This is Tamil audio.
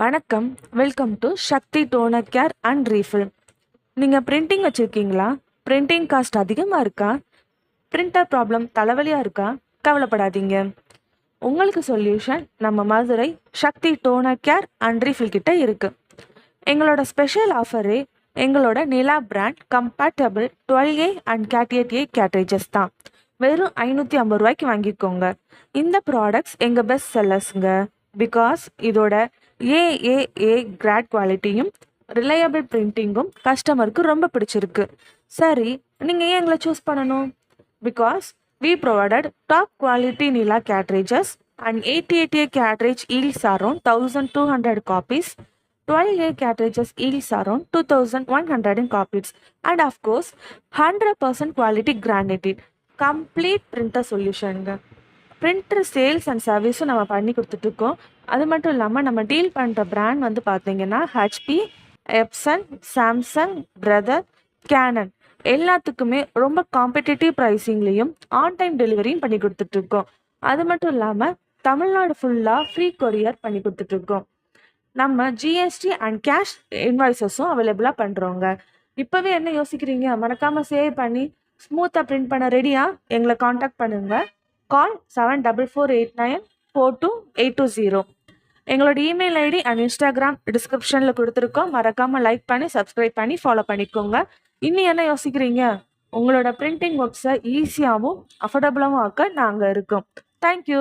வணக்கம். Welcome to Shakti toner care and refill. நீங்கள் பிரிண்டிங் வச்சுருக்கீங்களா? பிரிண்டிங் காஸ்ட் அதிகமாக இருக்கா? பிரிண்டர் ப்ராப்ளம் தலைவலியாக இருக்கா? கவலைப்படாதீங்க. உங்களுக்கு சொல்யூஷன் நம்ம Madurai Sakthi toner care and refill கிட்ட இருக்குது. எங்களோட ஸ்பெஷல் ஆஃபரே எங்களோட Nila brand compatible 12A and 8A cartridges தான். வெறும் 550 ரூபாய்க்கு வாங்கிக்கோங்க. இந்த ப்ராடக்ட்ஸ் எங்கள் பெஸ்ட் செல்லர்ஸுங்க. பிகாஸ் இதோட ஏஏஏ கிராட் குவாலிட்டியும் ரிலையபிள் பிரிண்டிங்கும் கஸ்டமருக்கு ரொம்ப பிடிச்சிருக்கு. சரி, நீங்கள் ஏன் எங்களை சூஸ் பண்ணணும்? Because we provided top quality Nila cartridges and 88A cartridge yields around 1200 copies. 12A cartridges yields around 2100 copies. And of course, 100% quality guaranteed. Complete printer solution. Printer sales and சர்வீஸும் நம்ம பண்ணி கொடுத்துட்ருக்கோம். அது மட்டும் இல்லாமல் நம்ம டீல் பண்ணுற பிராண்ட் வந்து பார்த்தீங்கன்னா HP, Epson, Samsung, Brother, Canon எல்லாத்துக்குமே ரொம்ப காம்படிட்டிவ் ப்ரைஸிங்லேயும் ஆன் டைம் டெலிவரியும் பண்ணி கொடுத்துட்ருக்கோம். அது மட்டும் இல்லாமல் தமிழ்நாடு ஃபுல்லாக ஃப்ரீ கொரியர் பண்ணி கொடுத்துட்ருக்கோம். நம்ம ஜிஎஸ்டி அண்ட் கேஷ் இன்வாய்ஸஸும் அவைலபிளாக பண்ணுறோங்க. இப்போவே என்ன யோசிக்கிறீங்க? மறக்காமல் சேவ் பண்ணி ஸ்மூத்தாக பிரிண்ட் பண்ண ரெடியா? எங்களை காண்டாக்ட் பண்ணுங்கள். கால் 7448942820. எங்களோட இமெயில் ஐடி அண்ட் இன்ஸ்டாகிராம் டிஸ்கிரிப்ஷனில் கொடுத்துருக்கோம். மறக்காமல் லைக் பண்ணி சப்ஸ்கிரைப் பண்ணி ஃபாலோ பண்ணிக்கோங்க. இன்னும் என்ன யோசிக்கிறீங்க? உங்களோட பிரிண்டிங் ஒர்க்ஸை ஈஸியாகவும் அஃபோர்டபுளாகவும் ஆக்க நாங்கள் இருக்கோம். தேங்க்யூ.